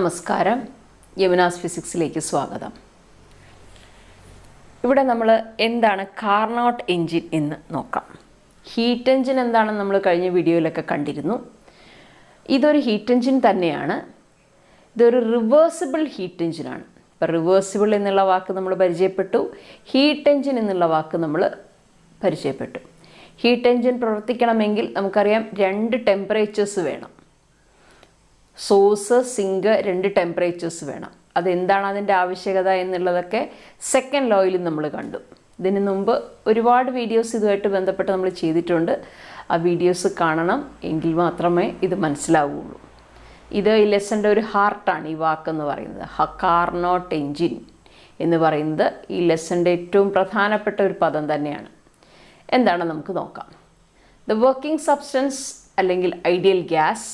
നമസ്കാരം, യമുനാസ് ഫിസിക്സിലേക്ക് സ്വാഗതം. ഇവിടെ നമ്മൾ എന്താണ് കാർനോട്ട് എൻജിൻ എന്ന് നോക്കാം. ഹീറ്റ് എൻജിൻ എന്താണെന്ന് നമ്മൾ കഴിഞ്ഞ വീഡിയോയിലൊക്കെ കണ്ടിരുന്നു. ഇതൊരു ഹീറ്റ് എൻജിൻ തന്നെയാണ്. ഇതൊരു റിവേഴ്സിബിൾ ഹീറ്റ് എൻജിനാണ്. ഇപ്പോൾ റിവേഴ്സിബിൾ എന്നുള്ള വാക്ക് നമ്മൾ പരിചയപ്പെട്ടു, ഹീറ്റ് എൻജിൻ എന്നുള്ള വാക്ക് നമ്മൾ പരിചയപ്പെട്ടു. ഹീറ്റ് എൻജിൻ പ്രവർത്തിക്കണമെങ്കിൽ നമുക്കറിയാം 2 ടെമ്പറേച്ചേഴ്സ് വേണം. സോഴ്സ്, സിങ്ക്, 2 ടെമ്പറേച്ചേഴ്സ് വേണം. അതെന്താണ് അതിൻ്റെ ആവശ്യകത എന്നുള്ളതൊക്കെ സെക്കൻഡ് ലോയിൽ നമ്മൾ കണ്ടു. ഇതിനു മുമ്പ് ഒരുപാട് വീഡിയോസ് ഇതുമായിട്ട് ബന്ധപ്പെട്ട് നമ്മൾ ചെയ്തിട്ടുണ്ട്. ആ വീഡിയോസ് കാണണം, എങ്കിൽ മാത്രമേ ഇത് മനസ്സിലാവുകയുള്ളൂ. ഇത് ഈ ലെസൻ്റെ ഒരു ഹാർട്ടാണ് ഈ വാക്കെന്ന് പറയുന്നത്. കാർനോട്ട് എൻജിൻ എന്ന് പറയുന്നത് ഈ ലെസൻ്റെ ഏറ്റവും പ്രധാനപ്പെട്ട ഒരു പദം തന്നെയാണ്. എന്താണ് നമുക്ക് നോക്കാം. ദ വർക്കിംഗ് സബ്സ്റ്റൻസ് അല്ലെങ്കിൽ ideal gas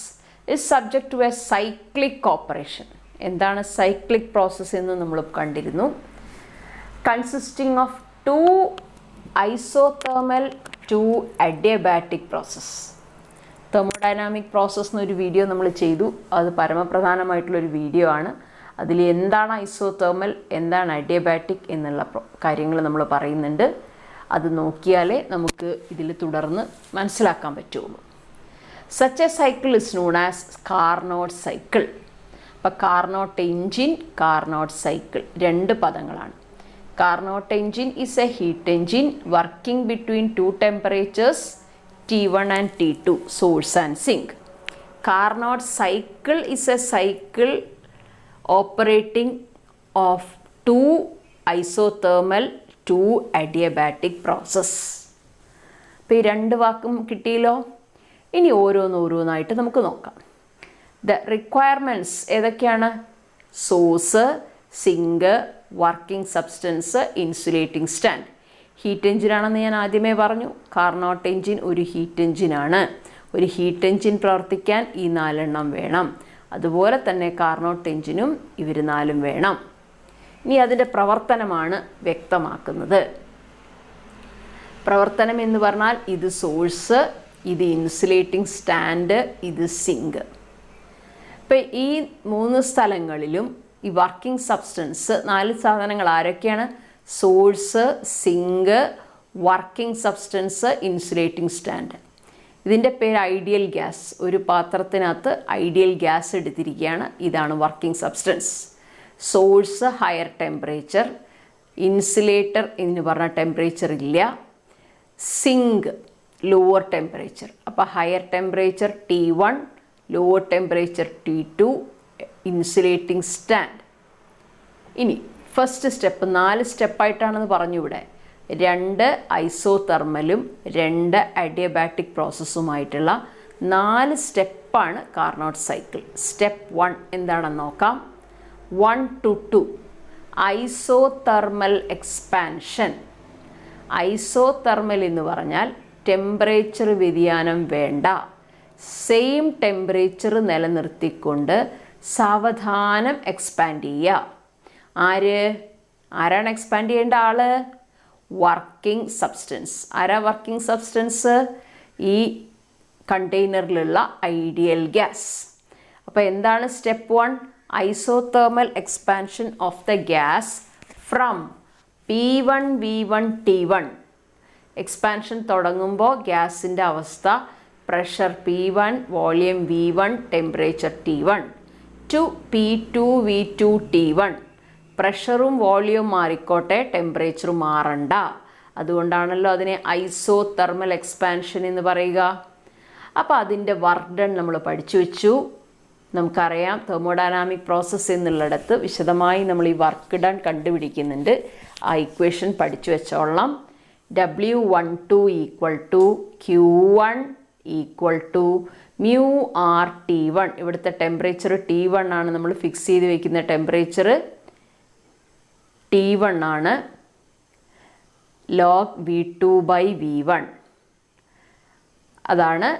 is subject to a cyclic operation. എന്താണ് സൈക്ലിക് പ്രോസസ്സ് എന്ന് നമ്മൾ കണ്ടിരുന്നു. Consisting of 2 isothermal 2 adiabatic process. Thermodynamic process എന്നൊരു വീഡിയോ നമ്മൾ ചെയ്തു. അത് പരമപ്രധാനമായിട്ടുള്ളൊരു വീഡിയോ ആണ്. അതിൽ എന്താണ് ഐസോതെർമൽ, എന്താണ് അഡിയബാറ്റിക് എന്നുള്ള കാര്യങ്ങൾ നമ്മൾ പറയുന്നുണ്ട്. അത് നോക്കിയാലേ നമുക്ക് ഇതിൽ തുടർന്ന് മനസ്സിലാക്കാൻ പറ്റുള്ളൂ. Such a cycle is known as Carnot cycle. അപ്പോൾ കാർനോട്ട് എൻജിൻ, കാർനോട്ട് സൈക്കിൾ 2 പദങ്ങളാണ്. Carnot engine is a heat engine working between 2 temperatures T1 and T2, source and sink. Carnot cycle is a cycle operating of 2 isothermal 2 adiabatic process. അപ്പോൾ ഈ 2 വാക്കും കിട്ടിയല്ലോ. ഇനി ഓരോന്നായിട്ട് നമുക്ക് നോക്കാം. ദ റിക്വയർമെൻറ്റ്സ് ഏതൊക്കെയാണ്? Source, sink, working substance, insulating stand. Heat എൻജിനാണെന്ന് ഞാൻ ആദ്യമേ പറഞ്ഞു. കാർനോട്ട് എൻജിൻ ഒരു ഹീറ്റ് എൻജിനാണ്. ഒരു ഹീറ്റ് എൻജിൻ പ്രവർത്തിക്കാൻ ഈ 4 എണ്ണം വേണം. അതുപോലെ തന്നെ കാർനോട്ട് എൻജിനും ഇവർ 4 വേണം. ഇനി അതിൻ്റെ പ്രവർത്തനമാണ് വ്യക്തമാക്കുന്നത്. പ്രവർത്തനം എന്ന് പറഞ്ഞാൽ ഇത് സോഴ്സ്, ഇത് ഇൻസുലേറ്റിംഗ് സ്റ്റാൻഡ്, ഇത് സിങ്ക്. ഇപ്പം ഈ 3 സ്ഥലങ്ങളിലും ഈ വർക്കിംഗ് സബ്സ്റ്റൻസ് 4 സാധനങ്ങൾ ആരൊക്കെയാണ്? Source, sink, working substance, insulating stand. ഇതിൻ്റെ പേര് ഐഡിയൽ ഗ്യാസ്. ഒരു പാത്രത്തിനകത്ത് ഐഡിയൽ ഗ്യാസ് എടുത്തിരിക്കുകയാണ്. ഇതാണ് working substance. Source higher temperature, insulator എന്ന് പറഞ്ഞ ടെമ്പറേച്ചർ ഇല്ല. Sink lower temperature. അപ്പോൾ higher temperature T1, lower temperature T2, insulating stand. ഇനി ഫസ്റ്റ് സ്റ്റെപ്പ് 4 സ്റ്റെപ്പായിട്ടാണെന്ന് പറഞ്ഞു. ഇവിടെ 2 ഐസോതെർമലും 2 അഡിയബാറ്റിക് പ്രോസസ്സുമായിട്ടുള്ള 4 സ്റ്റെപ്പാണ് കാർനോട്ട് സൈക്കിൾ. സ്റ്റെപ്പ് 1 എന്താണെന്ന് നോക്കാം. 1 to 2 ഐസോതെർമൽ എക്സ്പാൻഷൻ. ഐസോതെർമൽ എന്ന് പറഞ്ഞാൽ ടെമ്പറേച്ചർ വ്യതിയാനം വേണ്ട, സെയിം ടെമ്പറേച്ചർ നിലനിർത്തിക്കൊണ്ട് സാവധാനം എക്സ്പാൻഡ് ചെയ്യുക. ആരാണ് എക്സ്പാൻഡ് ചെയ്യേണ്ട ആള്? Working substance. ആരാ വർക്കിംഗ് സബ്സ്റ്റൻസ്? ഈ കണ്ടെയ്നറിലുള്ള ഐഡിയൽ ഗ്യാസ്. അപ്പോൾ എന്താണ് step 1? Isothermal expansion of the gas from P1 V1 T1. Expansion തുടങ്ങുമ്പോൾ ഗ്യാസിൻ്റെ അവസ്ഥ pressure P1, volume V1, temperature T1 to P2 V2 T1. പ്രഷറും വോളിയവും മാറിക്കോട്ടെ, ടെമ്പറേച്ചർ മാറണ്ട. അതുകൊണ്ടാണല്ലോ അതിനെ ഐസോതെർമൽ എക്സ്പാൻഷൻ എന്ന് പറയുക. അപ്പോൾ അതിൻ്റെ വർക്ക് ഡൺ നമ്മൾ പഠിച്ചു വെച്ചു. നമുക്കറിയാം തെർമോഡൈനാമിക് പ്രോസസ്സ് എന്നുള്ളിടത്ത് വിശദമായി നമ്മൾ ഈ വർക്ക് ഡൺ കണ്ടുപിടിക്കുന്നുണ്ട്. ആ ഇക്വേഷൻ പഠിച്ചു വെച്ചോളാം. W12 equal to Q1 equal to mu R T1. ഇവിടുത്തെ ടെമ്പറേച്ചർ T1 ആണ്. നമ്മൾ ഫിക്സ് ചെയ്ത് വയ്ക്കുന്ന ടെമ്പറേച്ചർ T1 ആണ്. log V2 by V1. അതാണ്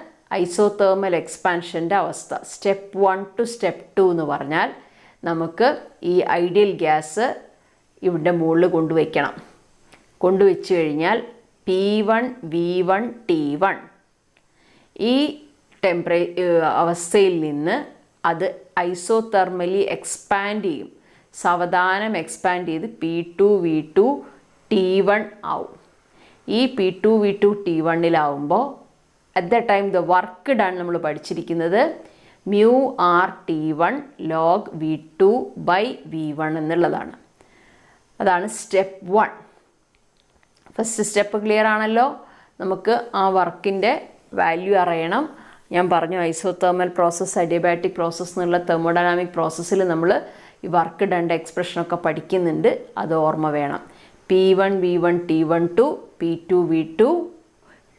ഐസോതെർമൽ എക്സ്പാൻഷൻ്റെ അവസ്ഥ. സ്റ്റെപ്പ് 1 to സ്റ്റെപ്പ് 2 എന്ന് പറഞ്ഞാൽ നമുക്ക് ഈ ഐഡിയൽ ഗ്യാസ് ഇവിടെ മുകളിൽ കൊണ്ടുവയ്ക്കണം. കൊണ്ടുവച്ച് കഴിഞ്ഞാൽ P1 V1 T1 ഈ അവസ്ഥയിൽ നിന്ന് അത് ഐസോതെർമലി എക്സ്പാൻഡ് ചെയ്യും. സാവധാനം എക്സ്പാൻഡ് ചെയ്ത് P2V2 T1 ആവും. ഈ P2V2 T1 at the time the work done നമ്മൾ പഠിച്ചിരിക്കുന്നത് μR_T1 log V2/V1 എന്നുള്ളതാണ്. അതാണ് സ്റ്റെപ്പ് 1. ഫസ്റ്റ് സ്റ്റെപ്പ് ക്ലിയർ ആണല്ലോ. നമുക്ക് ആ വർക്കിൻ്റെ വാല്യൂ അറിയണം. ഞാൻ പറഞ്ഞു ഐസോതെർമൽ പ്രോസസ്സ്, അഡിയബാറ്റിക് പ്രോസസ്സ് എന്നുള്ള തെർമോഡൈനാമിക് പ്രോസസ്സിൽ നമ്മൾ ഈ വർക്ക് ഡണ്ട എക്സ്പ്രഷനൊക്കെ പഠിക്കുന്നുണ്ട്. അത് ഓർമ്മ വേണം. P1V1 T1 to P2V2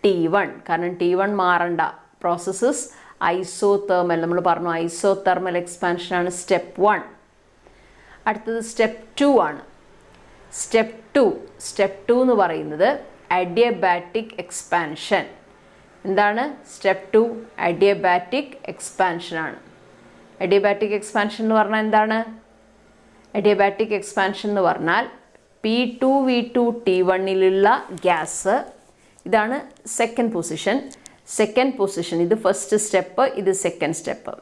T1. കാരണം T1 മാറണ്ട. Processes isothermal. നമ്മൾ പറഞ്ഞു ഐസോതെർമൽ എക്സ്പാൻഷനാണ് സ്റ്റെപ്പ് 1. അടുത്തത് സ്റ്റെപ്പ് 2 ആണ്. സ്റ്റെപ്പ് 2 എന്ന് പറയുന്നത് അഡിയബാറ്റിക് എക്സ്പാൻഷൻ. എന്താണ് സ്റ്റെപ്പ് 2? അഡിയബാറ്റിക് എക്സ്പാൻഷനാണ്. അഡിയബാറ്റിക് എക്സ്പാൻഷൻ എന്ന് പറഞ്ഞാൽ എന്താണ്? അഡിയബാറ്റിക് എക്സ്പാൻഷൻ എന്ന് പറഞ്ഞാൽ P2V2 T1 ഗ്യാസ്, ഇതാണ് സെക്കൻഡ് പൊസിഷൻ. ഇത് ഫസ്റ്റ് സ്റ്റെപ്പ്, ഇത് സെക്കൻഡ് സ്റ്റെപ്പ്.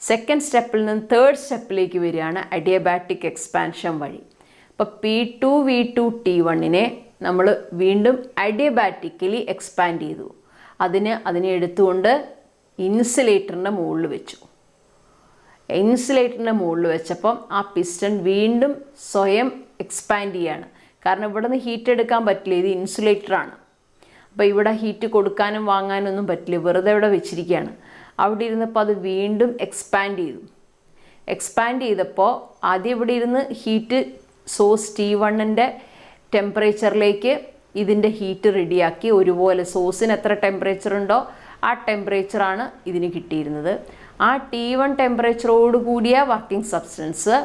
സെക്കൻഡ് സ്റ്റെപ്പിൽ നിന്ന് തേർഡ് സ്റ്റെപ്പിലേക്ക് വരികയാണ് അഡിയബാറ്റിക് എക്സ്പാൻഷൻ വഴി. അപ്പോൾ P2V2 T1 നമ്മൾ വീണ്ടും അഡിയബാറ്റിക്കലി എക്സ്പാൻഡ് ചെയ്തു. അതിനെ എടുത്തുകൊണ്ട് ഇൻസുലേറ്ററിൻ്റെ മുകളിൽ വെച്ചു. ഇൻസുലേറ്ററിൻ്റെ മുകളിൽ വെച്ചപ്പം ആ പിസ്റ്റൺ വീണ്ടും സ്വയം എക്സ്പാൻഡ് ചെയ്യാണ്. കാരണം ഇവിടെ നിന്ന് ഹീറ്റ് എടുക്കാൻ പറ്റില്ല, ഇത് ഇൻസുലേറ്ററാണ്. അപ്പോൾ ഇവിടെ ഹീറ്റ് കൊടുക്കാനും വാങ്ങാനും ഒന്നും പറ്റില്ല, വെറുതെ ഇവിടെ വെച്ചിരിക്കുകയാണ്. അവിടെ ഇരുന്നപ്പോൾ അത് വീണ്ടും എക്സ്പാൻഡ് ചെയ്തപ്പോൾ ആദ്യം ഇവിടെ ഇരുന്ന് ഹീറ്റ് സോഴ്സ് T1 ടെമ്പറേച്ചറിലേക്ക് ഇതിൻ്റെ ഹീറ്റ് റെഡിയാക്കി. ഒരുപോലെ സോഴ്സിന് എത്ര ടെമ്പറേച്ചർ ഉണ്ടോ ആ ടെമ്പറേച്ചറാണ് ഇതിന് കിട്ടിയിരുന്നത്. ആ T1 ടെമ്പറേച്ചറോട് കൂടിയ വർക്കിംഗ് സബ്സ്റ്റൻസ്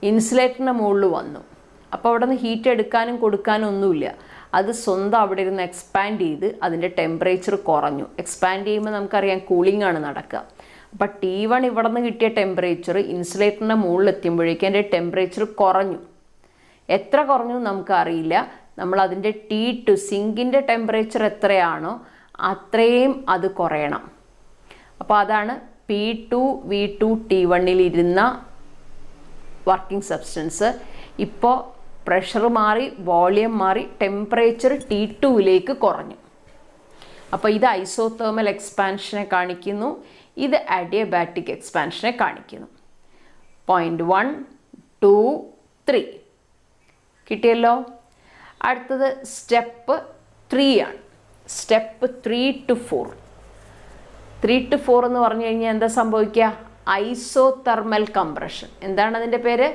ഇൻസുലേറ്ററിൻ്റെ മുകളിൽ വന്നു. അപ്പോൾ അവിടെ നിന്ന് ഹീറ്റ് എടുക്കാനും കൊടുക്കാനും ഒന്നുമില്ല, അത് സ്വന്തം അവിടെ ഇരുന്ന് എക്സ്പാൻഡ് ചെയ്ത് അതിൻ്റെ ടെമ്പറേച്ചർ കുറഞ്ഞു. എക്സ്പാൻഡ് ചെയ്യുമ്പോൾ നമുക്കറിയാം കൂളിംഗ് ആണ് നടക്കുക. അപ്പോൾ T1 ഇവിടെ നിന്ന് കിട്ടിയ ടെമ്പറേച്ചർ ഇൻസുലേറ്ററിൻ്റെ മുകളിൽ എത്തുമ്പോഴേക്കും അതിൻ്റെ ടെമ്പറേച്ചർ കുറഞ്ഞു. എത്ര കുറഞ്ഞു നമുക്കറിയില്ല. നമ്മൾ അതിൻ്റെ T2 സിങ്കിൻ്റെ ടെമ്പറേച്ചർ എത്രയാണോ അത്രയും അത് കുറയണം. അപ്പോൾ അതാണ് P2V2 T1 ഇരുന്ന വർക്കിംഗ് സബ്സ്റ്റൻസ് ഇപ്പോൾ പ്രഷർ മാറി, വോളിയം മാറി, ടെമ്പറേച്ചർ T2 കുറഞ്ഞു. അപ്പോൾ ഇത് ഐസോതെർമൽ എക്സ്പാൻഷനെ കാണിക്കുന്നു, ഇത് അഡിയബാറ്റിക് എക്സ്പാൻഷനെ കാണിക്കുന്നു. പോയിന്റ് 1, 2, 3 കിട്ടിയല്ലോ. അടുത്തത് സ്റ്റെപ്പ് 3 ആണ്. Step 3 to 4. 3 to 4 എന്ന് പറഞ്ഞു കഴിഞ്ഞാൽ എന്താ സംഭവിക്കുക? Isothermal compression. എന്താണ് അതിൻ്റെ പേര്?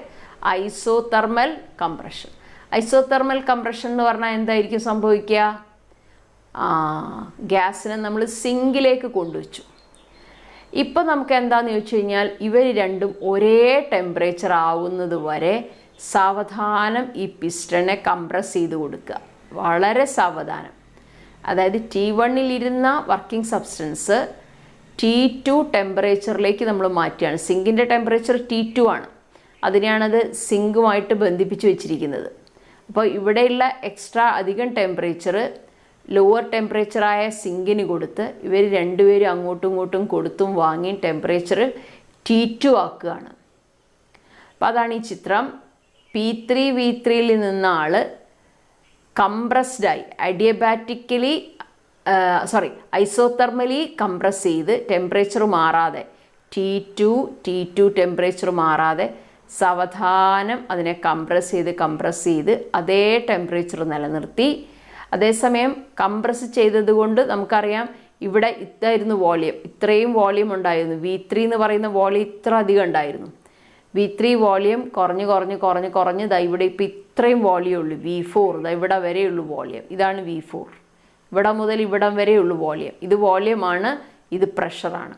Isothermal compression. ഐസോതെർമൽ കംപ്രഷൻ എന്ന് പറഞ്ഞാൽ എന്തായിരിക്കും സംഭവിക്കുക? ഗ്യാസിനെ നമ്മൾ സിങ്കിലേക്ക് കൊണ്ടുവച്ചു. ഇപ്പം നമുക്ക് എന്താണെന്ന് ചോദിച്ചു കഴിഞ്ഞാൽ ഇവർ രണ്ടും ഒരേ ടെമ്പറേച്ചർ ആവുന്നത് വരെ സാവധാനം ഈ പിസ്റ്റണെ കംപ്രസ് ചെയ്ത് കൊടുക്കുക. വളരെ സാവധാനം. അതായത് T1 ഇരുന്ന വർക്കിംഗ് സബ്സ്റ്റൻസ് T2 ടെമ്പറേച്ചറിലേക്ക് നമ്മൾ മാറ്റുകയാണ്. സിങ്കിൻ്റെ ടെമ്പറേച്ചർ T2 ആണ്. അതിനെയാണത് സിങ്കുമായിട്ട് ബന്ധിപ്പിച്ച് വെച്ചിരിക്കുന്നത്. അപ്പോൾ ഇവിടെയുള്ള എക്സ്ട്രാ അധികം ടെമ്പറേച്ചർ ലോവർ ടെമ്പറേച്ചറായ സിങ്കിന് കൊടുത്ത് ഇവർ രണ്ടുപേരും അങ്ങോട്ടും ഇങ്ങോട്ടും കൊടുത്തും വാങ്ങിയും ടെമ്പറേച്ചർ T2 ആക്കുകയാണ്. അപ്പോൾ അതാണ് ഈ ചിത്രം. P3V3 നിന്ന ആൾ കംപ്രസ്ഡായി ഐസോതെർമലി കംപ്രസ് ചെയ്ത് ടെമ്പറേച്ചർ മാറാതെ T2 ടെമ്പറേച്ചർ മാറാതെ സാവധാനം അതിനെ കംപ്രസ് ചെയ്ത് അതേ ടെമ്പറേച്ചർ നിലനിർത്തി. അതേസമയം കംപ്രസ് ചെയ്തതുകൊണ്ട് നമുക്കറിയാം ഇവിടെ ഇതായിരുന്നു വോളിയം, ഇത്രയും വോളിയം ഉണ്ടായിരുന്നു. V3 എന്ന് പറയുന്ന വോളിയം ഇത്ര അധികം ഉണ്ടായിരുന്നു. V3 വോളിയം കുറഞ്ഞ് ദാ ഇവിടെ ഇപ്പോൾ ഇത്രയും വോളിയം ഉള്ളൂ. V4 ദാ ഇവിടെ വരെയുള്ളൂ വോളിയം. ഇതാണ് V4. ഇവിടെ മുതൽ ഇവിടം വരെയുള്ളൂ വോളിയം. ഇത് വോളിയമാണ്, ഇത് പ്രഷറാണ്.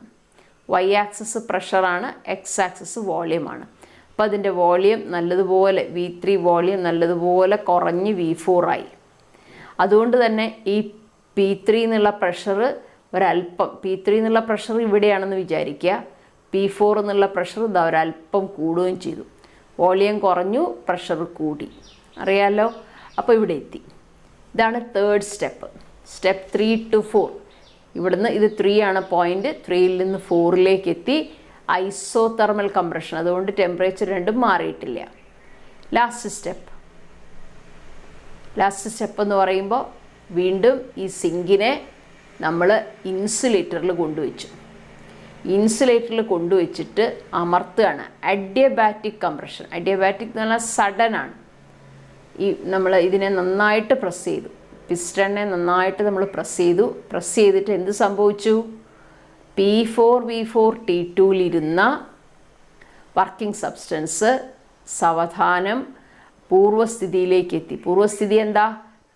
Y ആക്സിസ് പ്രഷറാണ്, X ആക്സിസ് വോളിയമാണ്. അപ്പോൾ അതിൻ്റെ വോളിയം നല്ലതുപോലെ V3 വോളിയം നല്ലതുപോലെ കുറഞ്ഞ് V4 ആയി. അതുകൊണ്ട് തന്നെ ഈ P3 എന്നുള്ള പ്രഷർ ഒരല്പം, P3 എന്നുള്ള പ്രഷർ ഇവിടെയാണെന്ന് വിചാരിക്കുക, P4 എന്നുള്ള പ്രഷർ ഇതാ ഒരല്പം കൂടുകയും ചെയ്തു. വോളിയം കുറഞ്ഞു, പ്രഷർ കൂടി. അറിയാമല്ലോ. അപ്പോൾ ഇവിടെ എത്തി. ഇതാണ് തേർഡ് സ്റ്റെപ്പ്. Step 3 to 4. ഇവിടുന്ന് ഇത് 3 ആണ് പോയിന്റ്. 3 നിന്ന് 4 എത്തി. Isothermal compression. അതുകൊണ്ട് ടെമ്പറേച്ചർ രണ്ടും മാറിയിട്ടില്ല. ലാസ്റ്റ് സ്റ്റെപ്പ് എന്ന് പറയുമ്പോൾ വീണ്ടും ഈ സിങ്കിനെ നമ്മൾ ഇൻസുലേറ്ററിൽ കൊണ്ടുവച്ചിട്ട് അമർത്തുകയാണ്. Adiabatic compression. അഡിയബാറ്റിക് എന്ന് പറഞ്ഞാൽ സഡൻ ആണ്. നമ്മൾ ഇതിനെ നന്നായിട്ട് പ്രസ് ചെയ്തു, പിസ്റ്റണിനെ നന്നായിട്ട് നമ്മൾ പ്രസ് ചെയ്തിട്ട് എന്ത് സംഭവിച്ചു? P4V4T2-ലിരുന്ന വർക്കിംഗ് സബ്സ്റ്റൻസ് സാവധാനം പൂർവ്വസ്ഥിതിയിലേക്ക് എത്തി. പൂർവ്വസ്ഥിതി എന്താ?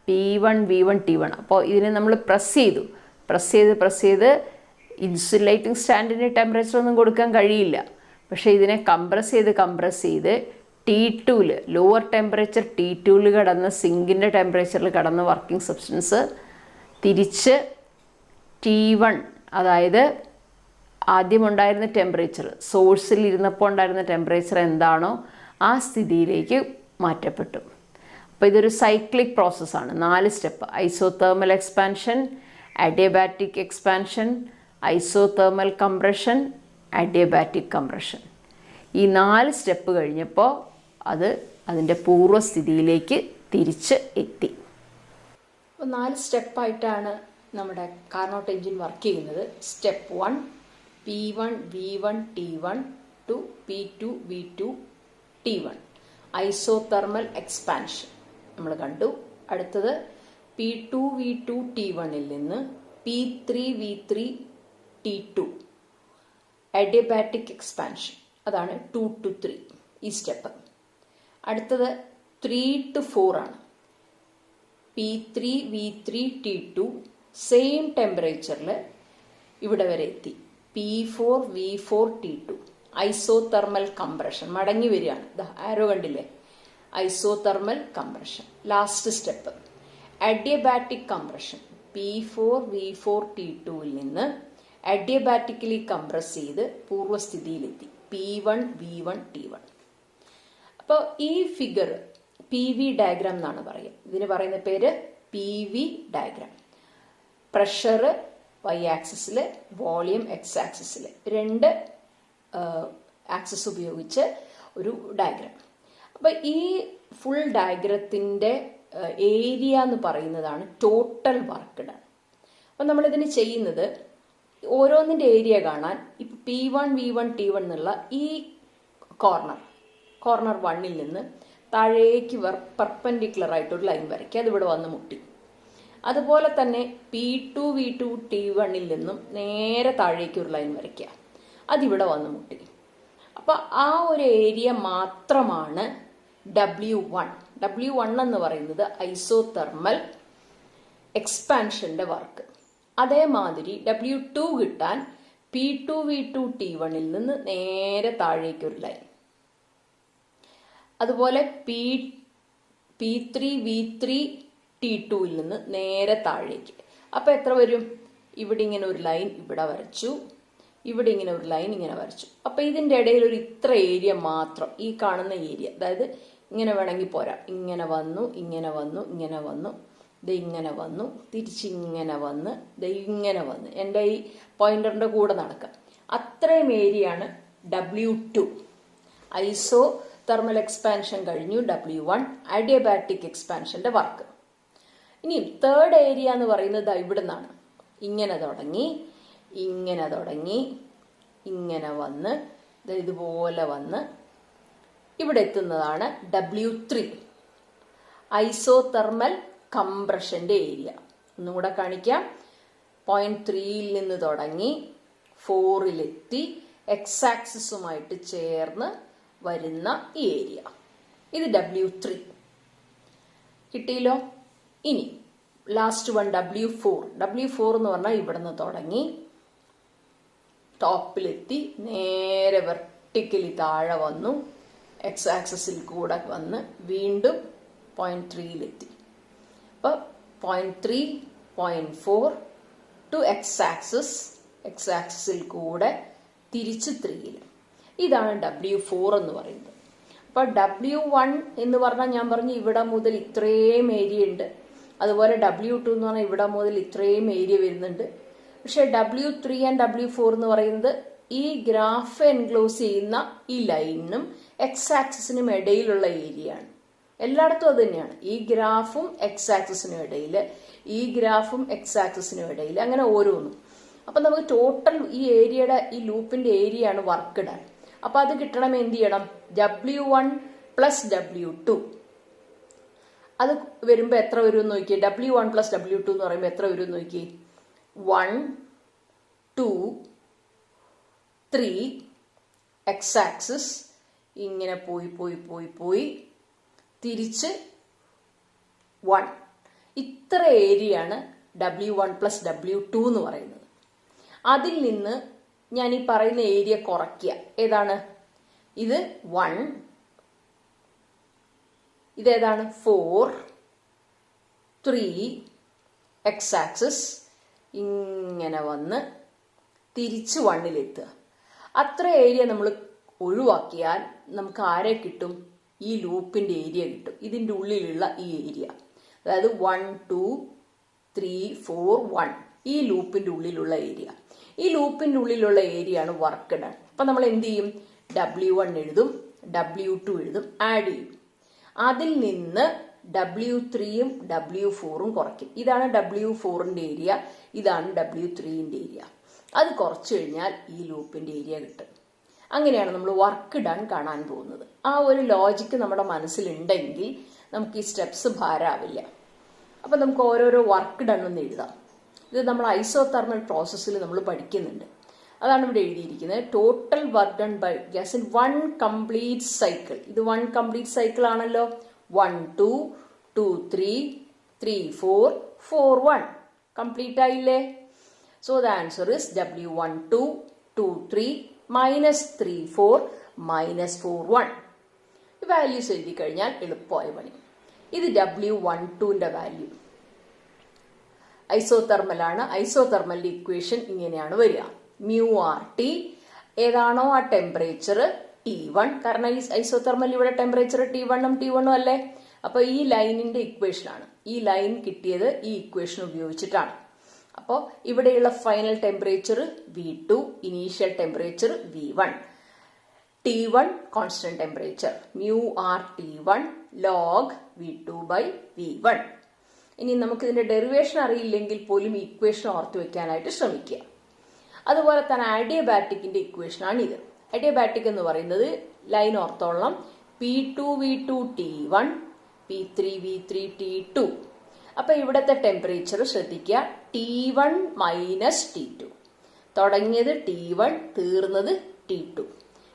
P1V1T1. അപ്പോൾ ഇതിനെ നമ്മൾ പ്രസ് ചെയ്ത് ഇൻസുലേറ്റിംഗ് സ്റ്റാൻഡിന് ടെമ്പറേച്ചർ ഒന്നും കൊടുക്കാൻ കഴിയില്ല. പക്ഷേ ഇതിനെ കംപ്രസ് ചെയ്ത് T2-ൽ, ലോവർ ടെമ്പറേച്ചർ T2-ൽ കിടന്ന് സിങ്കിൻ്റെ ടെമ്പറേച്ചറിൽ കിടന്ന വർക്കിംഗ് സബ്സ്റ്റൻസ് തിരിച്ച് T1, അതായത് ആദ്യമുണ്ടായിരുന്ന ടെമ്പറേച്ചർ, സോഴ്സിൽ ഇരുന്നപ്പോൾ ഉണ്ടായിരുന്ന ടെമ്പറേച്ചർ എന്താണോ ആ സ്ഥിതിയിലേക്ക് മാറ്റപ്പെട്ടു. അപ്പോൾ ഇതൊരു സൈക്ലിക് പ്രോസസ്സാണ്. 4 step: isothermal expansion, adiabatic expansion, isothermal compression, adiabatic compression. ഈ 4 സ്റ്റെപ്പ് കഴിഞ്ഞപ്പോൾ അതിൻ്റെ പൂർവ്വസ്ഥിതിയിലേക്ക് തിരിച്ച് എത്തി. അപ്പോൾ 4 സ്റ്റെപ്പായിട്ടാണ് നമ്മുടെ കാർനോട്ട് എഞ്ചിൻ വർക്ക് ചെയ്യുന്നത്. Step 1 P1V1T1 to P2V2T1 isothermal expansion നമ്മൾ കണ്ടു. അടുത്തത് P2V2T1-ൽ നിന്ന് P3V3T2 അഡിയബാറ്റിക് എക്സ്പാൻഷൻ. അതാണ് 2 to 3 ഈ സ്റ്റെപ്പ്. അടുത്തത് 3 to 4 ആണ്. P3V3T2 സെയിം ടെമ്പറേച്ചറിൽ ഇവിടെ വരെ എത്തി. P4V4T2 isothermal compression. മടങ്ങി വരികയാണ്. ആരോ കണ്ടില്ലേ? Isothermal compression. Last step adiabatic compression. P4V4T2-ൽ നിന്ന് അഡിയബാറ്റിക്കലി കംപ്രസ് ചെയ്ത് പൂർവ്വസ്ഥിതിയിലെത്തി. P1V1T1. അപ്പോൾ ഈ ഫിഗർ PV ഡയഗ്രാം എന്നാണ് പറയുക. ഇതിന് പറയുന്ന പേര് PV ഡയഗ്രാം. പ്രഷർ Y ആക്സിസിൽ, വോളിയം X ആക്സിസിൽ, 2 ആക്സിസ് ഉപയോഗിച്ച് ഒരു ഡയഗ്രാം. അപ്പോൾ ഈ ഫുൾ ഡയഗ്രത്തിൻ്റെ ഏരിയ എന്ന് പറയുന്നതാണ് ടോട്ടൽ വർക്ക് ഡൺ. അപ്പം നമ്മളിതിന് ചെയ്യുന്നത് ഓരോന്നിൻ്റെ ഏരിയ കാണാൻ ഇപ്പം P1V1T1 എന്നുള്ള ഈ കോർണർ 1-ൽ നിന്ന് താഴേക്ക് പെർപെൻഡിക്കുലർ ആയിട്ടൊരു ലൈൻ വരയ്ക്കുക. അതിവിടെ വന്ന് മുട്ടി. അതുപോലെ തന്നെ P2V2T1-ൽ നിന്നും നേരെ താഴേക്ക് ഒരു ലൈൻ വരയ്ക്കുക. അതിവിടെ വന്ന് മുട്ടി. അപ്പോൾ ആ ഒരു ഏരിയ മാത്രമാണ് W1. W1 എന്ന് പറയുന്നത് ഐസോതെർമൽ എക്സ്പാൻഷൻ്റെ വർക്ക്. അതേമാതിരി W2 കിട്ടാൻ P2V2T1-ൽ നിന്ന് നേരെ താഴേക്ക് ഒരു ലൈൻ. അതുപോലെ P3V3T2-ൽ നിന്ന് നേരെ താഴേക്ക്. അപ്പോൾ എത്ര വരും? ഇവിടെ ഇങ്ങനെ ഒരു ലൈൻ ഇവിടെ വരച്ചു, ഇവിടെ ഇങ്ങനെ ഒരു ലൈൻ ഇങ്ങനെ വരച്ചു. അപ്പോൾ ഇതിൻ്റെ ഇടയിൽ ഒരു ഇത്ര ഏരിയ മാത്രം, ഈ കാണുന്ന ഏരിയ, അതായത് ഇങ്ങനെ വേണമെങ്കിൽ പോരാ, ഇങ്ങനെ വന്നു, ഇങ്ങനെ വന്നു, ഇങ്ങനെ വന്നു, ഇത് ഇങ്ങനെ വന്നു, തിരിച്ചിങ്ങനെ വന്ന്, ഇത് ഇങ്ങനെ വന്ന്, എൻ്റെ ഈ പോയിന്ററിൻ്റെ കൂടെ നടക്കാം. അത്രയും ഏരിയയാണ് W2. ഐസോ തെർമൽ എക്സ്പാൻഷൻ കഴിഞ്ഞു. W1 അഡിയബാറ്റിക് എക്സ്പാൻഷൻ്റെ വർക്ക്. ഇനി തേർഡ് ഏരിയ എന്ന് പറയുന്നത് ഇവിടെ നിന്നാണ്. ഇങ്ങനെ തുടങ്ങി, ഇങ്ങനെ തുടങ്ങി, ഇങ്ങനെ വന്ന്, ഇതുപോലെ വന്ന് ഇവിടെ എത്തുന്നതാണ് W3 ഐസോതെർമൽ കംപ്രഷൻ്റെ ഏരിയ. ഒന്നും കൂടെ കാണിക്കാം. പോയിന്റ് 3-ൽ നിന്ന് തുടങ്ങി 4-ലെത്തി X ആക്സിസുമായിട്ട് ചേർന്ന് വരുന്ന ഈ ഏരിയ. ഇത് W3 കിട്ടിയല്ലോ. ഇനി ലാസ്റ്റ് വൺ W4. W4 എന്ന് പറഞ്ഞാൽ ഇവിടെ നിന്ന് തുടങ്ങി ടോപ്പിലെത്തി നേരെ വെർട്ടിക്കലി താഴെ വന്നു, X ആക്സിസിൽ കൂടെ വന്ന് വീണ്ടും പോയിന്റ് 3-ലെത്തി. അപ്പോൾ പോയിന്റ് 3, പോയിന്റ് 4 ടു X ആക്സിസിൽ കൂടെ തിരിച്ച് 3-ൽ. ഇതാണ് W4 എന്ന് പറയുന്നത്. അപ്പോൾ W1 എന്ന് പറഞ്ഞാൽ ഞാൻ പറഞ്ഞു ഇവിടെ മുതൽ ഇത്രയും ഏരിയ ഉണ്ട്. അതുപോലെ W2 എന്ന് പറഞ്ഞാൽ ഇവിടെ മുതൽ ഇത്രയും ഏരിയ വരുന്നുണ്ട്. പക്ഷേ W3 ആൻഡ് W4 എന്ന് പറയുന്നത് ഈ ഗ്രാഫ് എൻക്ലോസ് ചെയ്യുന്ന ഈ ലൈനിനും എക്സ് ആക്സിസിനും ഇടയിലുള്ള ഏരിയ ആണ്. എല്ലായിടത്തും അത് തന്നെയാണ്. ഈ ഗ്രാഫും എക്സ് ആക്സിസിനും ഇടയിൽ, ഈ ഗ്രാഫും എക്സ് ആക്സിസിനും ഇടയിൽ, അങ്ങനെ ഓരോന്നും. അപ്പൊ നമുക്ക് ടോട്ടൽ ഈ ഏരിയയുടെ, ഈ ലൂപ്പിന്റെ ഏരിയ ആണ് വർക്ക് ഡൺ. അപ്പൊ അത് കിട്ടണം എന്ത് ചെയ്യണം? W1 plus W2. അത് വരുമ്പോ എത്ര വരും എന്ന് നോക്കിയേ. W1 പ്ലസ് W2 എന്ന് പറയുമ്പോൾ എത്ര വരും എന്ന് നോക്കിയേ. 1 2 3 എക്സ് ആക്സിസ് ഇങ്ങനെ പോയി പോയി പോയി പോയി തിരിച്ച് 1. ഇത്ര ഏരിയയാണ് W1 പ്ലസ് W2 എന്ന് പറയുന്നത്. അതിൽ നിന്ന് ഞാൻ ഈ പറയുന്ന ഏരിയ കുറയ്ക്കുക. ഏതാണ് ഇത്? 1. ഇതേതാണ്? 4 3 എക്സ് ആക്സിസ് ഇങ്ങനെ വന്ന് തിരിച്ച് 1-ലെത്തുക. അത്ര ഏരിയ നമ്മൾ ഒഴിവാക്കിയാൽ നമുക്ക് ആരെ കിട്ടും? ഈ ലൂപ്പിന്റെ ഏരിയ കിട്ടും. ഇതിന്റെ ഉള്ളിലുള്ള ഈ ഏരിയ, അതായത് 1 2 3 4 1, ഈ ലൂപ്പിന്റെ ഉള്ളിലുള്ള ഏരിയ. ഈ ലൂപ്പിന്റെ ഉള്ളിലുള്ള ഏരിയ ആണ് വർക്ക് ഡൺ. അപ്പൊ നമ്മൾ എന്ത് ചെയ്യും? W1 എഴുതും, W2 എഴുതും, ആഡ് ചെയ്യും. അതിൽ നിന്ന് W3യും W4ഉം കുറയ്ക്കും. ഇതാണ് W4ന്റെ ഏരിയ, ഇതാണ് W3ന്റെ ഏരിയ. അത് കുറച്ചു കഴിഞ്ഞാൽ ഈ ലൂപ്പിന്റെ ഏരിയ കിട്ടും. അങ്ങനെയാണ് നമ്മൾ വർക്ക് ഡൺ കാണാൻ പോകുന്നത്. ആ ഒരു ലോജിക്ക് നമ്മുടെ മനസ്സിലുണ്ടെങ്കിൽ നമുക്ക് ഈ സ്റ്റെപ്സ് ഭാരമാവില്ല. അപ്പൊ നമുക്ക് ഓരോരോ വർക്ക് ഡൺ ഒന്ന് എഴുതാം. ഇത് നമ്മൾ ഐസോതെർമൽ പ്രോസസ്സിൽ നമ്മൾ പഠിക്കുന്നുണ്ട്. അതാണ് ഇവിടെ എഴുതിയിരിക്കുന്നത്. Total work done by gas in 1 complete cycle. ഇത് 1 കംപ്ലീറ്റ് സൈക്കിൾ ആണല്ലോ. 1 2 2 3 3 4 4 1 കംപ്ലീറ്റ് ആയില്ലേ? So the answer is W1 2 2 3 minus 3 4 minus 4 1. ഈ വാല്യൂസ് എഴുതി കഴിഞ്ഞാൽ എളുപ്പമായ പണി. ഇത് W12ന്റെ വാല്യൂ. ഐസോതെർമൽ ആണ്. ഐസോതെർമലിന്റെ ഇക്വേഷൻ ഇങ്ങനെയാണ് വരിക. μRT ഏതാണോ ആ ടെമ്പറേച്ചർ T1, കാരണം ഈ ഐസോതെർമൽ ഇവിടെ ടെമ്പറേച്ചർ T1ഉം T1ഉം അല്ലേ. അപ്പൊ ഈ ലൈനിന്റെ ഇക്വേഷൻ ആണ്. ഈ ലൈൻ കിട്ടിയത് ഈ ഇക്വേഷൻ ഉപയോഗിച്ചിട്ടാണ്. അപ്പോൾ ഇവിടെയുള്ള final temperature V2, initial temperature V1, T1 constant temperature, μRT1 log V2 by V1. ഇനി നമുക്ക് ഇതിന്റെ ഡെറിവേഷൻ അറിയില്ലെങ്കിൽ പോലും ഇക്വേഷൻ ഓർത്തു വെക്കാനായിട്ട് ശ്രമിക്കുക. അതുപോലെ തന്നെ അഡിയബാറ്റിക്കിന്റെ ഇക്വേഷൻ ആണ് ഇത്. അഡിയബാറ്റിക് എന്ന് പറയുന്നത് line ഓർത്തോളം P2 V2 T1 P3 V3 T2. അപ്പൊ ഇവിടത്തെ ടെമ്പറേച്ചർ ശ്രദ്ധിക്കുക, T1 മൈനസ് T2. തുടങ്ങിയത് T1, തീർന്നത് T2.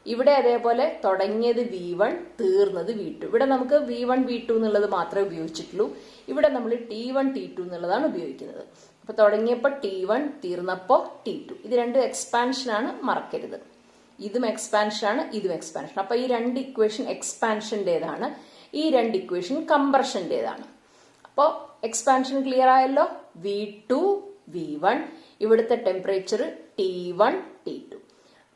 ഇവിടെ അതേപോലെ തുടങ്ങിയത് V1, തീർന്നത് V2. ഇവിടെ നമുക്ക് V1 V2 എന്നുള്ളത് മാത്രമേ ഉപയോഗിച്ചിട്ടുള്ളൂ. ഇവിടെ നമ്മൾ T1 T2 എന്നുള്ളതാണ് ഉപയോഗിക്കുന്നത്. അപ്പൊ തുടങ്ങിയപ്പോൾ T1, തീർന്നപ്പോ T2. ഇത് രണ്ടും എക്സ്പാൻഷൻ ആണ്, മറക്കരുത്. ഇതും എക്സ്പാൻഷൻ ആണ്, ഇതും എക്സ്പാൻഷൻ. അപ്പൊ ഈ രണ്ട് ഇക്വേഷൻ എക്സ്പാൻഷന്റേതാണ്, ഈ രണ്ട് ഇക്വേഷൻ കംപ്രഷന്റേതാണ്. അപ്പോൾ എക്സ്പാൻഷൻ ക്ലിയർ ആയല്ലോ. V2 V1, ഇവിടുത്തെ ടെമ്പറേച്ചർ T1 T2.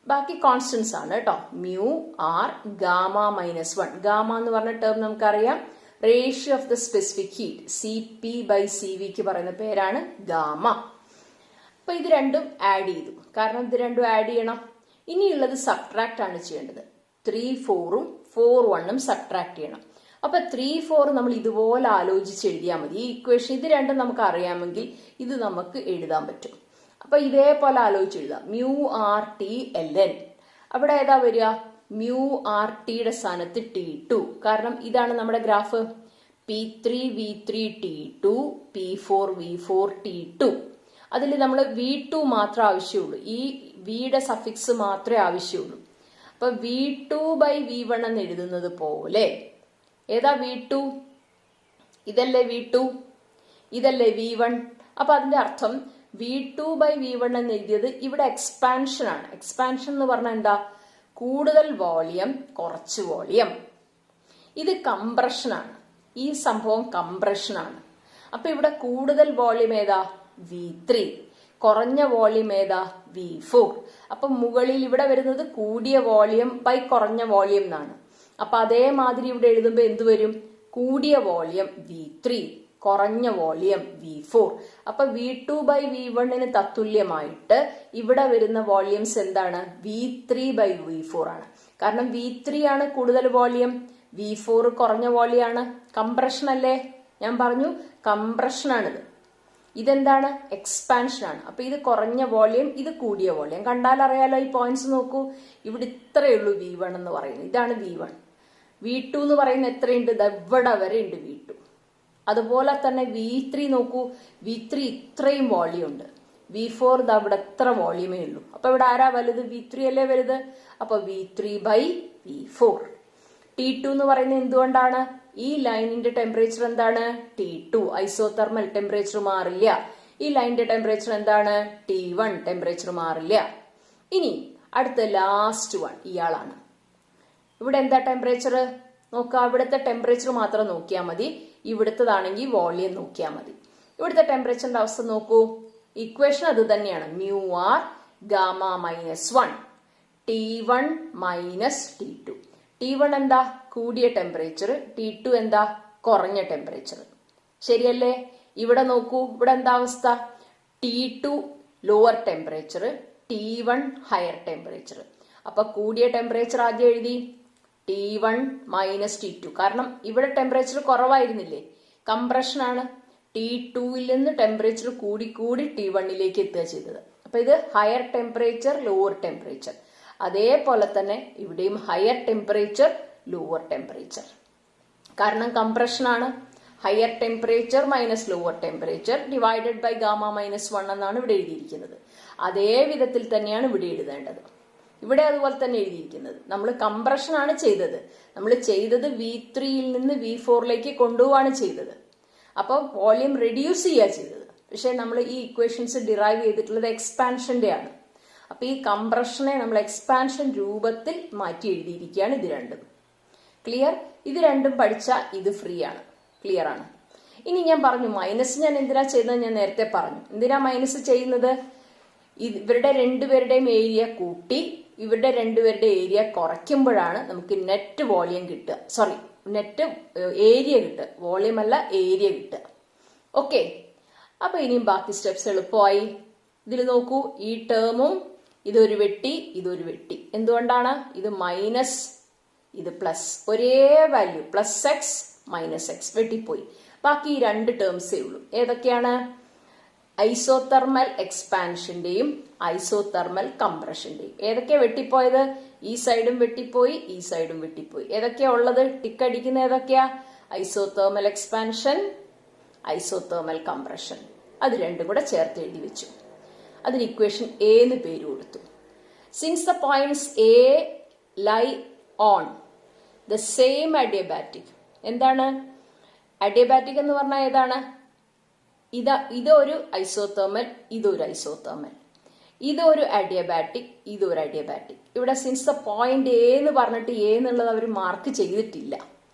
ബാക്കി കോൺസ്റ്റൻസ് ആണ് കേട്ടോ. μR gamma minus 1. ഗാമ എന്ന് പറഞ്ഞ ടേം നമുക്കറിയാം, ratio of the specific heat, CP/CV പറയുന്ന പേരാണ് ഗാമ. അപ്പൊ ഇത് രണ്ടും ആഡ് ചെയ്തു, കാരണം ഇത് രണ്ടും ആഡ് ചെയ്യണം. ഇനിയുള്ളത് സബ്ട്രാക്ട് ആണ് ചെയ്യേണ്ടത്. 3 4ഉം 4 1ഉം സബ്ട്രാക്ട് ചെയ്യണം. അപ്പൊ 3 4 നമ്മൾ ഇതുപോലെ ആലോചിച്ച് എഴുതിയാൽ മതി. ഈ ഇക്വേഷൻ ഇത് രണ്ടും നമുക്ക് അറിയാമെങ്കിൽ ഇത് നമുക്ക് എഴുതാൻ പറ്റും. അപ്പൊ ഇതേപോലെ ആലോചിച്ച് എഴുതാം. μRT/ln. അവിടെ ഏതാ വരിക? μRTയുടെ സ്ഥാനത്ത് T2, കാരണം ഇതാണ് നമ്മുടെ graph. P3 V3 T2 P4 V4 T2. അതിൽ നമ്മൾ V2 മാത്രമേ ആവശ്യമുള്ളൂ. ഈ വിയുടെ സഫിക്സ് മാത്രമേ ആവശ്യമുള്ളൂ. അപ്പൊ V2 ബൈ V1 എന്ന് എഴുതുന്നത് പോലെ ഏതാ V2? ഇതല്ലേ V2, ഇതല്ലേ V1. അപ്പൊ അതിന്റെ അർത്ഥം V2 ബൈ V1 എന്ന് എഴുതിയത് ഇവിടെ എക്സ്പാൻഷൻ ആണ്. എക്സ്പാൻഷൻ എന്ന് പറഞ്ഞാൽ എന്താ? കൂടുതൽ വോളിയം, കുറച്ച് വോളിയം. ഇത് കംപ്രഷൻ ആണ്. ഈ സംഭവം കംപ്രഷൻ ആണ്. അപ്പൊ ഇവിടെ കൂടുതൽ വോളിയം ഏതാ? V3. കുറഞ്ഞ വോളിയം ഏതാ? V4. അപ്പൊ മുകളിൽ ഇവിടെ വരുന്നത് കൂടിയ വോളിയം ബൈ കുറഞ്ഞ വോളിയം എന്നാണ്. അപ്പൊ അതേമാതിരി ഇവിടെ എഴുതുമ്പോ എന്ത് വരും? കൂടിയ വോളിയം V3, കുറഞ്ഞ വോളിയം V4. അപ്പൊ V2/V1 തത്തുല്യമായിട്ട് ഇവിടെ വരുന്ന വോളിയംസ് എന്താണ്? V3/V4 ആണ്. കാരണം V3 ആണ് കൂടുതൽ വോളിയം, V4 കുറഞ്ഞ വോളിയാണ്. കംപ്രഷൻ അല്ലേ? ഞാൻ പറഞ്ഞു കംപ്രഷൻ ആണിത്. ഇതെന്താണ്? എക്സ്പാൻഷൻ ആണ്. അപ്പൊ ഇത് കുറഞ്ഞ വോളിയം, ഇത് കൂടിയ വോളിയം. കണ്ടാൽ അറിയാലോ, ഈ പോയിന്റ്സ് നോക്കൂ. ഇവിടെ ഇത്രയേ ഉള്ളൂ V1 എന്ന് പറയുന്നത്. ഇതാണ് V1. V2 എന്ന് പറയുന്നത് എത്രയുണ്ട്? ഇവിടെ വരെ ഉണ്ട് V2. അതുപോലെ തന്നെ V3 നോക്കൂ. V3 ഇത്രയും വോളിയം ഉണ്ട്. V4 അവിടെ എത്ര വോളിയമേ ഉള്ളൂ. അപ്പൊ ഇവിടെ ആരാ വലുത്? V3 അല്ലേ വലുത്. അപ്പൊ V3/V4. T2 എന്ന് പറയുന്നത് എന്തുകൊണ്ടാണ്? ഈ ലൈനിന്റെ ടെമ്പറേച്ചർ എന്താണ്? T2. ഐസോതെർമൽ ടെമ്പറേച്ചർ മാറില്ല. ഈ ലൈനിന്റെ ടെമ്പറേച്ചർ എന്താണ്? T1. ടെമ്പറേച്ചർ മാറില്ല. ഇനി അടുത്ത ലാസ്റ്റ് വൺ ഇയാളാണ്. ഇവിടെ എന്താ ടെമ്പറേച്ചർ? നോക്കുക, ഇവിടുത്തെ ടെമ്പറേച്ചർ മാത്രം നോക്കിയാൽ മതി. ഇവിടുത്തതാണെങ്കിൽ വോളിയം നോക്കിയാൽ മതി. ഇവിടുത്തെ ടെമ്പറേച്ചറിന്റെ അവസ്ഥ നോക്കൂ. ഇക്വേഷൻ അത് തന്നെയാണ്. μR Γ-1 T1 - T2. T1 എന്താ? കൂടിയ ടെമ്പറേച്ചർ. T2 എന്താ? കുറഞ്ഞ ടെമ്പറേച്ചർ. ശരിയല്ലേ? ഇവിടെ നോക്കൂ, ഇവിടെ എന്താ അവസ്ഥ? T2 lower temperature, T1 higher temperature. അപ്പൊ കൂടിയ ടെമ്പറേച്ചർ ആദ്യം എഴുതി T1 - T2. കാരണം ഇവിടെ ടെമ്പറേച്ചർ കുറവായിരുന്നില്ലേ? കംപ്രഷൻ ആണ്. T2ൽ നിന്ന് ടെമ്പറേച്ചർ കൂടി കൂടി T1ലേക്ക് എത്തുക ചെയ്തത്. അപ്പൊ ഇത് ഹയർ ടെമ്പറേച്ചർ, ലോവർ ടെമ്പറേച്ചർ. അതേപോലെ തന്നെ ഇവിടെയും ഹയർ ടെമ്പറേച്ചർ, ലോവർ ടെമ്പറേച്ചർ. കാരണം കംപ്രഷൻ ആണ്. Higher temperature minus lower temperature divided by Γ-1 എന്നാണ് ഇവിടെ എഴുതിയിരിക്കുന്നത്. അതേ വിധത്തിൽ തന്നെയാണ് ഇവിടെ എഴുതേണ്ടത്. ഇവിടെ അതുപോലെ തന്നെ എഴുതിയിരിക്കുന്നത്. നമ്മൾ കംപ്രഷൻ ആണ് ചെയ്തത്. നമ്മൾ ചെയ്തത് V3യിൽ നിന്ന് V4ലേക്ക് കൊണ്ടുപോവാണ് ചെയ്തത്. അപ്പൊ വോളിയം റെഡ്യൂസ് ചെയ്യുക ചെയ്തത്. പക്ഷെ നമ്മൾ ഈ ഇക്വേഷൻസ് ഡിറൈവ് ചെയ്തിട്ടുള്ളത് എക്സ്പാൻഷന്റെ ആണ്. അപ്പൊ ഈ കംപ്രഷനെ നമ്മൾ എക്സ്പാൻഷൻ രൂപത്തിൽ മാറ്റി എഴുതിയിരിക്കുകയാണ് ഇത് രണ്ടും. ക്ലിയർ? ഇത് രണ്ടും പഠിച്ചാൽ ഇത് ഫ്രീ ആണ്. ക്ലിയർ ആണ്? ഇനി ഞാൻ പറഞ്ഞു മൈനസ് ഞാൻ എന്തിനാ ചെയ്യുന്നത്? ഞാൻ നേരത്തെ പറഞ്ഞു. എന്തിനാ മൈനസ് ചെയ്യുന്നത്? ഇവരുടെ രണ്ടുപേരുടെയും ഏരിയ കൂട്ടി ഇവരുടെ രണ്ടുപേരുടെ ഏരിയ കുറയ്ക്കുമ്പോഴാണ് നമുക്ക് നെറ്റ് വോളിയം കിട്ടുക. സോറി, നെറ്റ് ഏരിയ കിട്ടുക. വോളിയം അല്ല, ഏരിയ കിട്ടുക. ഓക്കെ. അപ്പൊ ഇനിയും ബാക്കി സ്റ്റെപ്സ് എളുപ്പമായി. ഇതിൽ നോക്കൂ, ഈ ടേമും ഇതൊരു വെട്ടി, ഇതൊരു വെട്ടി. എന്തുകൊണ്ടാണ്? ഇത് മൈനസ്, ഇത് പ്ലസ്. ഒരേ വാല്യൂ +x -x വെട്ടിപ്പോയി. ബാക്കി ഈ രണ്ട് ടേംസേ ഉള്ളൂ. ഏതൊക്കെയാണ്? ഐസോതെർമൽ എക്സ്പാൻഷന്റെയും ഐസോതെർമൽ കംപ്രഷന്റെയും. ഏതൊക്കെയാ വെട്ടിപ്പോയത്? ഈ സൈഡും വെട്ടിപ്പോയി, ഈ സൈഡും വെട്ടിപ്പോയി. ഏതൊക്കെയാ ഉള്ളത്? ടിക്ക് അടിക്കുന്ന ഏതൊക്കെയാ? Isothermal expansion, isothermal compression. അത് രണ്ടും കൂടെ ചേർത്ത് എഴുതി വെച്ചു. അതിന് ഇക്വേഷൻ എ എന്ന് പേര് കൊടുത്തു. Since the points A lie on the same adiabatic. എന്താണ് അഡിയബാറ്റിക് എന്ന് പറഞ്ഞാൽ? ഏതാണ്? ഇതൊരു ഐസോതെർമൽ, ഇതൊരു ഐസോതെർമൽ. ഇതൊരു അഡിയബാറ്റിക്, ഇതൊരു അഡിയബാറ്റിക്. ഇവിടെ സിൻസ് ദ പോയിന്റ് എ എന്ന് പറഞ്ഞിട്ട് എ എന്നുള്ളത് അവർ മാർക്ക് ചെയ്തിട്ടില്ല.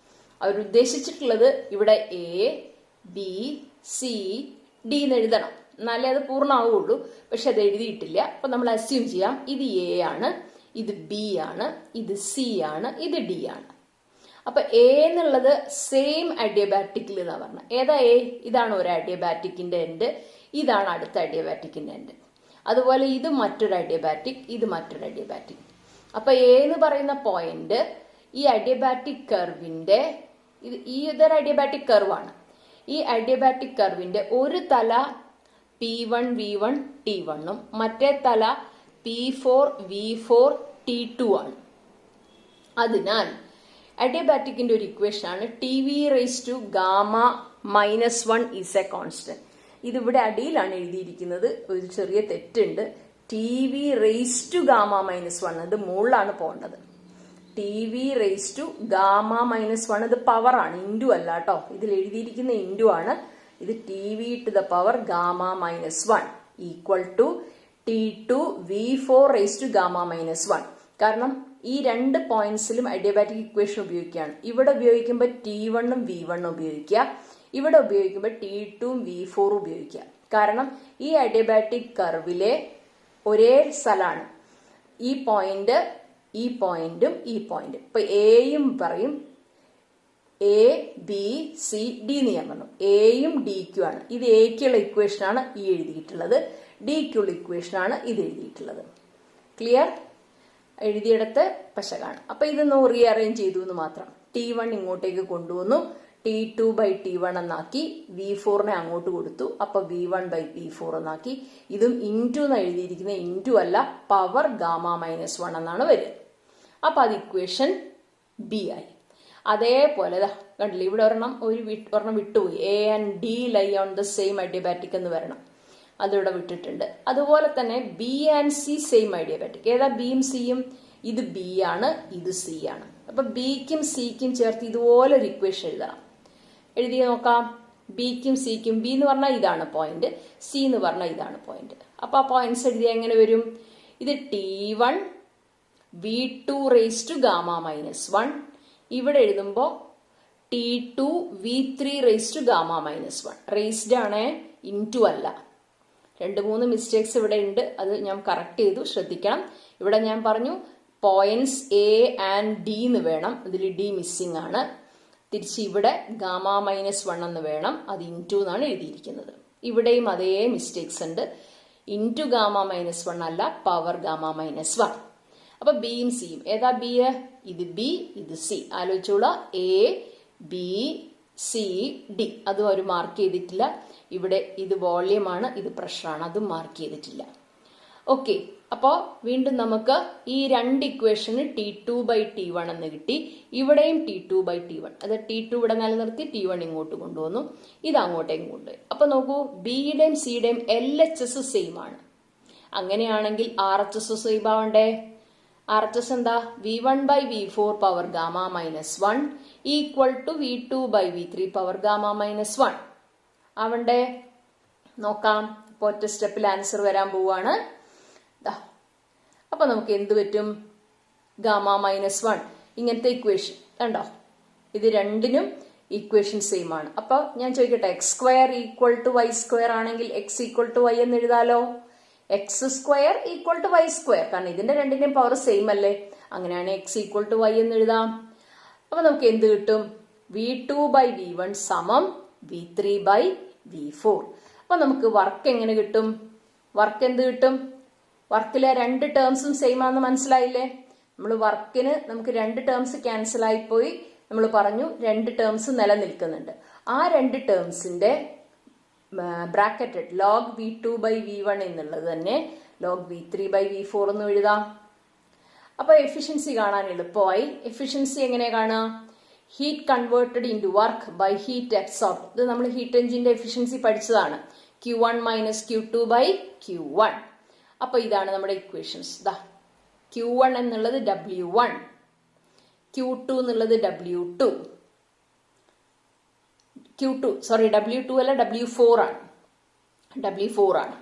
അവരുദ്ദേശിച്ചിട്ടുള്ളത് ഇവിടെ എ, ബി, സി, ഡി എന്ന് എഴുതണം. എന്നാലേ അത് പൂർണ്ണമാവുള്ളൂ. പക്ഷെ അത് എഴുതിയിട്ടില്ല. അപ്പൊ നമ്മൾ അസ്യൂം ചെയ്യാം ഇത് എ ആണ്, ഇത് ബി ആണ്, ഇത് സി ആണ്, ഇത് ഡി ആണ്. അപ്പൊ എ എന്നുള്ളത് സെയിം അഡിയബാറ്റിക്കിൽ എന്നാ പറഞ്ഞത്. ഏതാ എ? ഇതാണ് ഒരു അഡിയബാറ്റിക്കിന്റെ എൻഡ്, ഇതാണ് അടുത്ത അഡിയബാറ്റിക്കിന്റെ എൻഡ്. അതുപോലെ ഇത് മറ്റൊരു അഡിയബാറ്റിക്, ഇത് മറ്റൊരു അഡിയബാറ്റിക്. അപ്പൊ എ എന്ന് പറയുന്ന പോയിന്റ് ഈ അഡിയബാറ്റിക് കർവിന്റെ ഇതൊരു അഡിയബാറ്റിക് കർവാണ്. ഈ അഡിയബാറ്റിക് കർവിന്റെ ഒരു തല P1 V1 T1ഉം മറ്റേ തല P4 V4 T2 ആണ്. അതിനാൽ അഡിയബാറ്റിക്കിന്റെ ഒരു ഇക്വേഷൻ ആണ് Tv⁻Γ-1 ഈസ് എ കോൺസ്റ്റന്റ്. ഇതിവിടെ അടിയിലാണ് എഴുതിയിരിക്കുന്നത്. ഒരു ചെറിയ തെറ്റുണ്ട്. Tv⁻Γ-1 ഇത് മുകളിലാണ് പോകേണ്ടത്. Tv⁻Γ-1 ഇത് പവർ ആണ്, ഇൻഡു അല്ല കേട്ടോ. ഇതിൽ എഴുതിയിരിക്കുന്ന ഇൻഡു ആണ്. ഇത് Tv⁻Γ-1 equal to T2 V4⁻Γ-1. കാരണം ഈ രണ്ട് പോയിന്റ്സിലും അഡിയബാറ്റിക് ഇക്വേഷൻ ഉപയോഗിക്കുകയാണ്. ഇവിടെ ഉപയോഗിക്കുമ്പോൾ T1ഉം V1ഉം ഉപയോഗിക്കുക, ഇവിടെ ഉപയോഗിക്കുമ്പോൾ T2ഉം V4ഉം ഉപയോഗിക്കുക. കാരണം ഈ അഡിയബാറ്റിക് കർവിലെ ഒരേ സ്ഥലമാണ് ഈ പോയിന്റ്, ഈ പോയിന്റും ഈ പോയിന്റും. ഇപ്പൊ എയും പറയും എ ബി സി ഡി എന്ന് ഞാൻ പറഞ്ഞു. എയും ഡിക്കും ആണ്. ഇത് എക്കുള്ള ഇക്വേഷനാണ് ഈ എഴുതിയിട്ടുള്ളത്, ഡിക്കുള്ള ഇക്വേഷനാണ് ഇത് എഴുതിയിട്ടുള്ളത്. ക്ലിയർ? എഴുതിയെടുത്ത് പശകാണ്. അപ്പൊ ഇതൊന്ന് റീഅറേഞ്ച് ചെയ്തു എന്ന് മാത്രം. T1 ഇങ്ങോട്ടേക്ക് കൊണ്ടുവന്നു, T2/T1 എന്നാക്കി, V4നെ അങ്ങോട്ട് കൊടുത്തു, അപ്പൊ V1/V4 എന്നാക്കി. ഇതും ഇൻറ്റു എന്ന് എഴുതിയിരിക്കുന്നത് ഇൻറ്റു അല്ല, പവർ Γ-1 എന്നാണ് വരിക. അപ്പൊ അത് ഇക്വേഷൻ ബി ആയി. അതേപോലെ കണ്ടില്ലേ, ഇവിടെ ഒരെണ്ണം വിട്ടുപോയി. A and D lie on the same adiabatic എന്ന് വരണം, അതിവിടെ വിട്ടിട്ടുണ്ട്. അതുപോലെ തന്നെ B and C same adiabatic. ഏതാ ബിയും സിയും? ഇത് ബി ആണ്, ഇത് സി ആണ്. അപ്പൊ ബിക്കും സിക്കും ചേർത്ത് ഇതുപോലെ ഒരു ഇക്വേഷൻ എഴുതണം. എഴുതി നോക്കാം. ബിക്കും സിക്കും, ബി എന്ന് പറഞ്ഞാൽ ഇതാണ് പോയിന്റ്, സി എന്ന് പറഞ്ഞാൽ ഇതാണ് പോയിന്റ്. അപ്പൊ ആ പോയിന്റ്സ് എഴുതിയാൽ എങ്ങനെ വരും? ഇത് T1 V2 raised to Γ-1. ഇവിടെ എഴുതുമ്പോ T2 V3 raised to Γ-1. Raised ആണ്, ഇൻറ്റു അല്ല. 2-3 മിസ്റ്റേക്സ് ഇവിടെ ഉണ്ട്, അത് ഞാൻ കറക്റ്റ് ചെയ്തു, ശ്രദ്ധിക്കണം. ഇവിടെ ഞാൻ പറഞ്ഞു പോയിന്റ്സ് എ ആൻഡ് ഡി എന്ന് വേണം, ഇതിൽ ഡി മിസ്സിംഗ് ആണ്. തിരിച്ച് ഇവിടെ Γ-1 എന്ന് വേണം, അത് ഇൻറ്റു എന്നാണ് എഴുതിയിരിക്കുന്നത്. ഇവിടെയും അതേ മിസ്റ്റേക്സ് ഉണ്ട്, ഇൻറ്റു Γ-1 അല്ല, പവർ Γ-1. അപ്പൊ ബിയും സിയും, ഏതാ ബി? ഇത് ബി, ഇത് സി. ആലോചിച്ചോളൂ, എ ബി സി ഡി, അതും അവർ മാർക്ക് ചെയ്തിട്ടില്ല. ഇവിടെ ഇത് വോള്യമാണ്, ഇത് പ്രഷറാണ്, അതും മാർക്ക് ചെയ്തിട്ടില്ല. ഓക്കെ, അപ്പോ വീണ്ടും നമുക്ക് ഈ രണ്ട് ഇക്വേഷന് T2/T1 എന്ന് കിട്ടി. ഇവിടെയും T2/T1, അത് T2 ഇവിടെ നിലനിർത്തി, T1 ഇങ്ങോട്ട് കൊണ്ടുവന്നു, ഇത് അങ്ങോട്ടേക്കും കൊണ്ടുപോയി. അപ്പൊ നോക്കൂ, ബിയുടെയും സിയുടെയും LHS സെയിം ആണ്. അങ്ങനെയാണെങ്കിൽ RHS സെയിം ആവണ്ടേ? RHS എന്താ? V1/V4 power Γ-1 equal to V2/V3 power Γ-1 ആവണ്ടേ? നോക്കാം. ഇപ്പൊ ഒറ്റ സ്റ്റെപ്പിൽ ആൻസർ വരാൻ പോവാണ്. അപ്പൊ നമുക്ക് എന്ത് പറ്റും? Γ-1 ഇങ്ങനത്തെ ഇക്വേഷൻ കണ്ടോ, ഇത് രണ്ടിനും ഇക്വേഷൻ സെയിം ആണ്. അപ്പൊ ഞാൻ ചോദിക്കട്ടെ, x² ഈക്വൽ ടു y² ആണെങ്കിൽ x ഈക്വൽ ടു y എന്ന് എഴുതാലോ. x² ഈക്വൽ ടു y², കാരണം ഇതിന്റെ രണ്ടിന്റെയും പവർ സെയിം അല്ലേ. അങ്ങനെയാണ് x ഈക്വൽ ടു y എന്ന് എഴുതാം. അപ്പൊ നമുക്ക് എന്ത് കിട്ടും? V2/V1 സമം V3/V4. അപ്പൊ നമുക്ക് വർക്ക് എങ്ങനെ കിട്ടും? വർക്ക് എന്ത് കിട്ടും? വർക്കിലെ രണ്ട് ടേംസും സെയിം ആണെന്ന് മനസ്സിലായില്ലേ? നമ്മൾ വർക്കിന് നമുക്ക് രണ്ട് ടേംസ് ക്യാൻസൽ ആയിപ്പോയി. നമ്മൾ പറഞ്ഞു രണ്ട് ടേംസ് നിലനിൽക്കുന്നുണ്ട്. ആ രണ്ട് ടേംസിന്റെ ബ്രാക്കറ്റഡ് ലോഗ് V2/V1 എന്നുള്ളത് തന്നെ ലോഗ് V3/V4 എന്ന് എഴുതാം. അപ്പൊ എഫിഷ്യൻസി കാണാൻ എളുപ്പമായി. എഫിഷ്യൻസി എങ്ങനെ കാണാം? Heat converted into work by heat absorb. ഇത് നമ്മൾ ഹീറ്റ് എഞ്ചിന്റെ എഫിഷ്യൻസി പഠിച്ചതാണ്. Q1 minus Q2/Q1. അപ്പൊ ഇതാണ് നമ്മുടെ ഇക്വേഷൻസ്. Q1 എന്നുള്ളത് W1, Q2 എന്നുള്ളത് W2, W2 അല്ല, W4 ആണ്.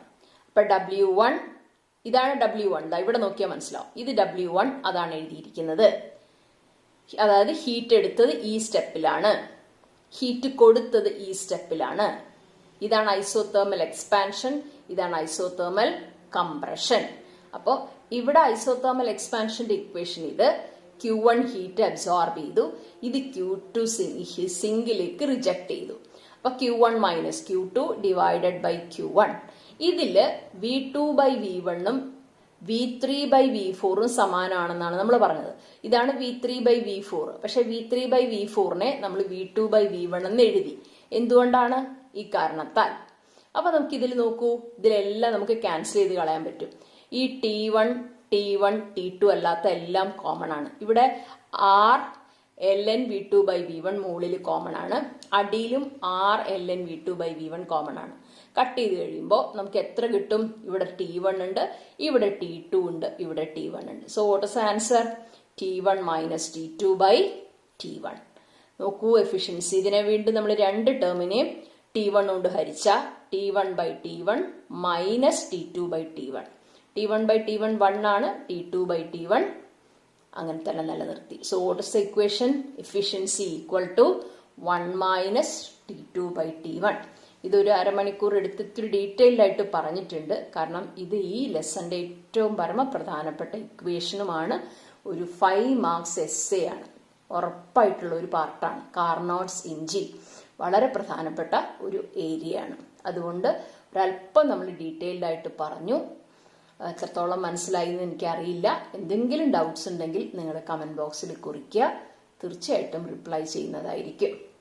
അപ്പൊ W1 ഇതാണ് W1. ഇവിടെ നോക്കിയാൽ മനസ്സിലാവും, ഇത് W1, അതാണ് എഴുതിയിരിക്കുന്നത്. അതായത് ഹീറ്റ് എടുത്തത് ഈ സ്റ്റെപ്പിലാണ്, ഹീറ്റ് കൊടുത്തത് ഈ സ്റ്റെപ്പിലാണ്. ഇതാണ് ഐസോതേർമൽ എക്സ്പാൻഷൻ, ഇതാണ് ഐസോതേർമൽ കംപ്രഷൻ. അപ്പോ ഇവിടെ ഐസോതേർമൽ എക്സ്പാൻഷന്റെ ഇക്വേഷൻ ഇത്. Q1 ഹീറ്റ് അബ്സോർബ് ചെയ്തു, ഇത് Q2 സിങ്കിലേക്ക് റിജക്ട് ചെയ്തു. അപ്പൊ Q1 minus Q2 divided by Q1. ഇതില് V2/V1 V3/V4 സമാനമാണെന്നാണ് നമ്മൾ പറഞ്ഞത്. ഇതാണ് V3/V4. പക്ഷെ V3/V4നെ നമ്മൾ V2/V1 എന്ന് എഴുതി. എന്തുകൊണ്ടാണ്? ഈ കാരണത്താൽ. അപ്പൊ നമുക്ക് ഇതിൽ നോക്കൂ, ഇതിലെല്ലാം നമുക്ക് ക്യാൻസൽ ചെയ്ത് കളയാൻ പറ്റും. ഈ T1 T2 അല്ലാത്ത എല്ലാം കോമൺ ആണ്. ഇവിടെ R ln V2/V1 മുകളിൽ കോമൺ ആണ്, അടിയിലും R ln V2/V1 കോമൺ ആണ്. കട്ട് ചെയ്ത് കഴിയുമ്പോൾ നമുക്ക് എത്ര കിട്ടും? ഇവിടെ T1 ഉണ്ട്, ഇവിടെ T2 ഉണ്ട്, ഇവിടെ T1 ഉണ്ട്. So what is answer? T1 minus T2/T1. നോക്കൂ എഫിഷ്യൻസി. ഇതിനെ വീണ്ടും നമ്മൾ രണ്ട് ടേമിനെയും T1 കൊണ്ട് ഹരിച്ച T1/T1 മൈനസ് T2/T1. T1/T1 1 ആണ്, T2/T1 അങ്ങനെ തന്നെ നിലനിർത്തി. So what is the equation? Efficiency equal to 1 minus T2/T1. ഇതൊരു അരമണിക്കൂർ എടുത്ത് ഇത്തിരി ഡീറ്റെയിൽഡ് ആയിട്ട് പറഞ്ഞിട്ടുണ്ട്. കാരണം ഇത് ഈ ലെസന്റെ ഏറ്റവും പരമപ്രധാനപ്പെട്ട ഇക്വേഷനുമാണ്. ഒരു 5 മാർക്സ് എസ്സേ ആണ്. ഉറപ്പായിട്ടുള്ള ഒരു പാർട്ടാണ്. കാർനോട്സ് ഇഞ്ചി വളരെ പ്രധാനപ്പെട്ട ഒരു ഏരിയയാണ്. അതുകൊണ്ട് ഒരല്പം നമ്മൾ ഡീറ്റെയിൽഡ് ആയിട്ട് പറഞ്ഞു. എത്രത്തോളം മനസ്സിലായി എന്ന് എനിക്കറിയില്ല. എന്തെങ്കിലും ഡൗട്ട്സ് ഉണ്ടെങ്കിൽ നിങ്ങൾ കമൻറ്റ് ബോക്സിൽ കുറിക്കുക. തീർച്ചയായിട്ടും റിപ്ലൈ ചെയ്യുന്നതായിരിക്കും.